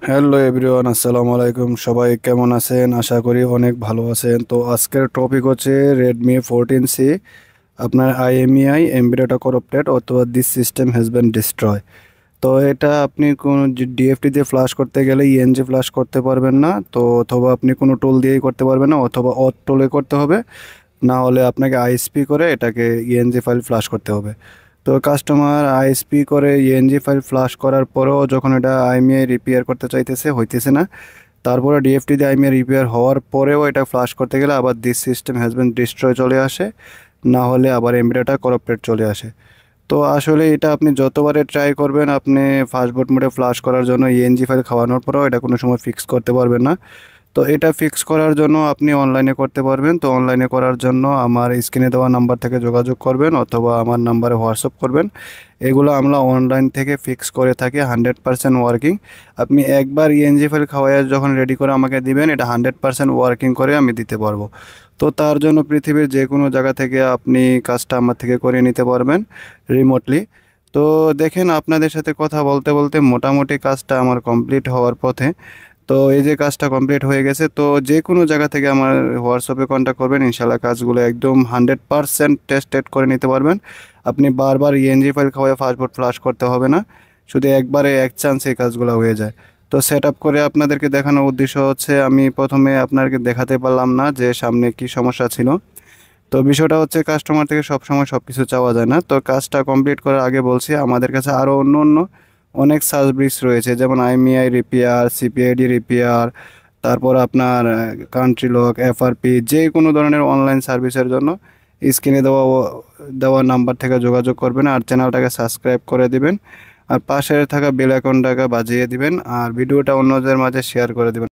Hello everyone, আসসালামু আলাইকুম। সবাই কেমন আছেন? আশা করি অনেক ভালো আছেন। তো আজকের টপিক হচ্ছে Redmi 14C আপনার IMEI এমবিডেটা করাপ্টেড অথবা this system has been destroy. তো এটা আপনি কোন ডিএফটি দিয়ে ফ্লাশ করতে গেলে ইএনজি ফ্লাশ করতে পারবেন না, তো অথবা আপনি কোনো টুল দিয়েই করতে পারবেন না, অথবা অথ টুলে করতে হবে, না হলে আপনাকে আইএসপি করে এটাকে ইএনজি ফাইল ফ্লাশ করতে হবে। তো কাস্টমার আইএসপি করে ইএনজি ফাইল ফ্লাশ করার পরেও যখন এটা আইএমইআই রিপেয়ার করতে চাইতেছে, হইতেছে না। তারপরে ডিএফটি দিয়ে আইএমইআই রিপেয়ার হওয়ার পরেও এটা ফ্লাশ করতে গেলে আবার this system has been destroy চলে আসে, না হলে আবার এমবিডেটা করাপ্টেড চলে আসে। তো আসলে এটা আপনি যতবারে ট্রাই করবেন, আপনি ফাস্টবোর্ড মোডে ফ্লাশ করার জন্য ইএনজি ফাইল খাওয়ানোর পরেও এটা কোনো সময় ফিক্স করতে পারবেন না। তো এটা ফিক্স করার জন্য আপনি অনলাইনে করতে পারবেন। তো অনলাইনে করার জন্য আমার স্ক্রিনে দেওয়া নাম্বার থেকে যোগাযোগ করবেন অথবা আমার নাম্বারে হোয়াটসঅ্যাপ করবেন। এগুলো আমরা অনলাইন থেকে ফিক্স করে থাকি, 100% ওয়ার্কিং। আপনি একবার ইএনজি ফাইল খাওয়াইয়া যখন রেডি করে আমাকে দিবেন, এটা 100% ওয়ার্কিং করে আমি দিতে পারবো। তো তার জন্য পৃথিবীর যে কোনো জায়গা থেকে আপনি কাজটা আমার থেকে করে নিতে পারবেন রিমোটলি। তো দেখেন, আপনাদের সাথে কথা বলতে বলতে মোটামুটি কাজটা আমার কমপ্লিট হওয়ার পথে। তো এই যে কাজটা কমপ্লিট হয়ে গেছে, তো যে কোনো জায়গা থেকে আমার হোয়াটসঅ্যাপে কন্ট্যাক্ট করবেন, ইনশাল্লাহ কাজগুলো একদম 100% টেস্টেড করে নিতে পারবেন। আপনি বারবার ইএনজি ফাইল খাওয়ায় ফাস্টবোর্ড ফ্লাশ করতে হবে না, শুধু একবারে এক চান্সে এই কাজগুলো হয়ে যায়। তো সেট আপ করে আপনাদেরকে দেখানোর উদ্দেশ্য হচ্ছে, আমি প্রথমে আপনাকে দেখাতে পারলাম না যে সামনে কি সমস্যা ছিল। তো বিষয়টা হচ্ছে, কাস্টমার থেকে সব সময় সব কিছু চাওয়া যায় না। তো কাজটা কমপ্লিট করার আগে বলছি, আমাদের কাছে আরও অন্য অন্য অনেক সার্ভিস রয়েছে, যেমন আইএমইআই রিপেয়ার, সিপিআইডি রিপেয়ার, তারপর আপনার কান্ট্রি লক, এফআরপি, যে কোনো ধরনের অনলাইন সার্ভিসের জন্য স্ক্রিনে দেওয়া দেওয়া নাম্বার থেকে যোগাযোগ করবেন, আর চ্যানেলটাকে সাবস্ক্রাইব করে দিবেন, আর পাশে থাকা বেল আইকনটাকে বাজিয়ে দিবেন, আর ভিডিওটা অন্যদের মাঝে শেয়ার করে দিবেন।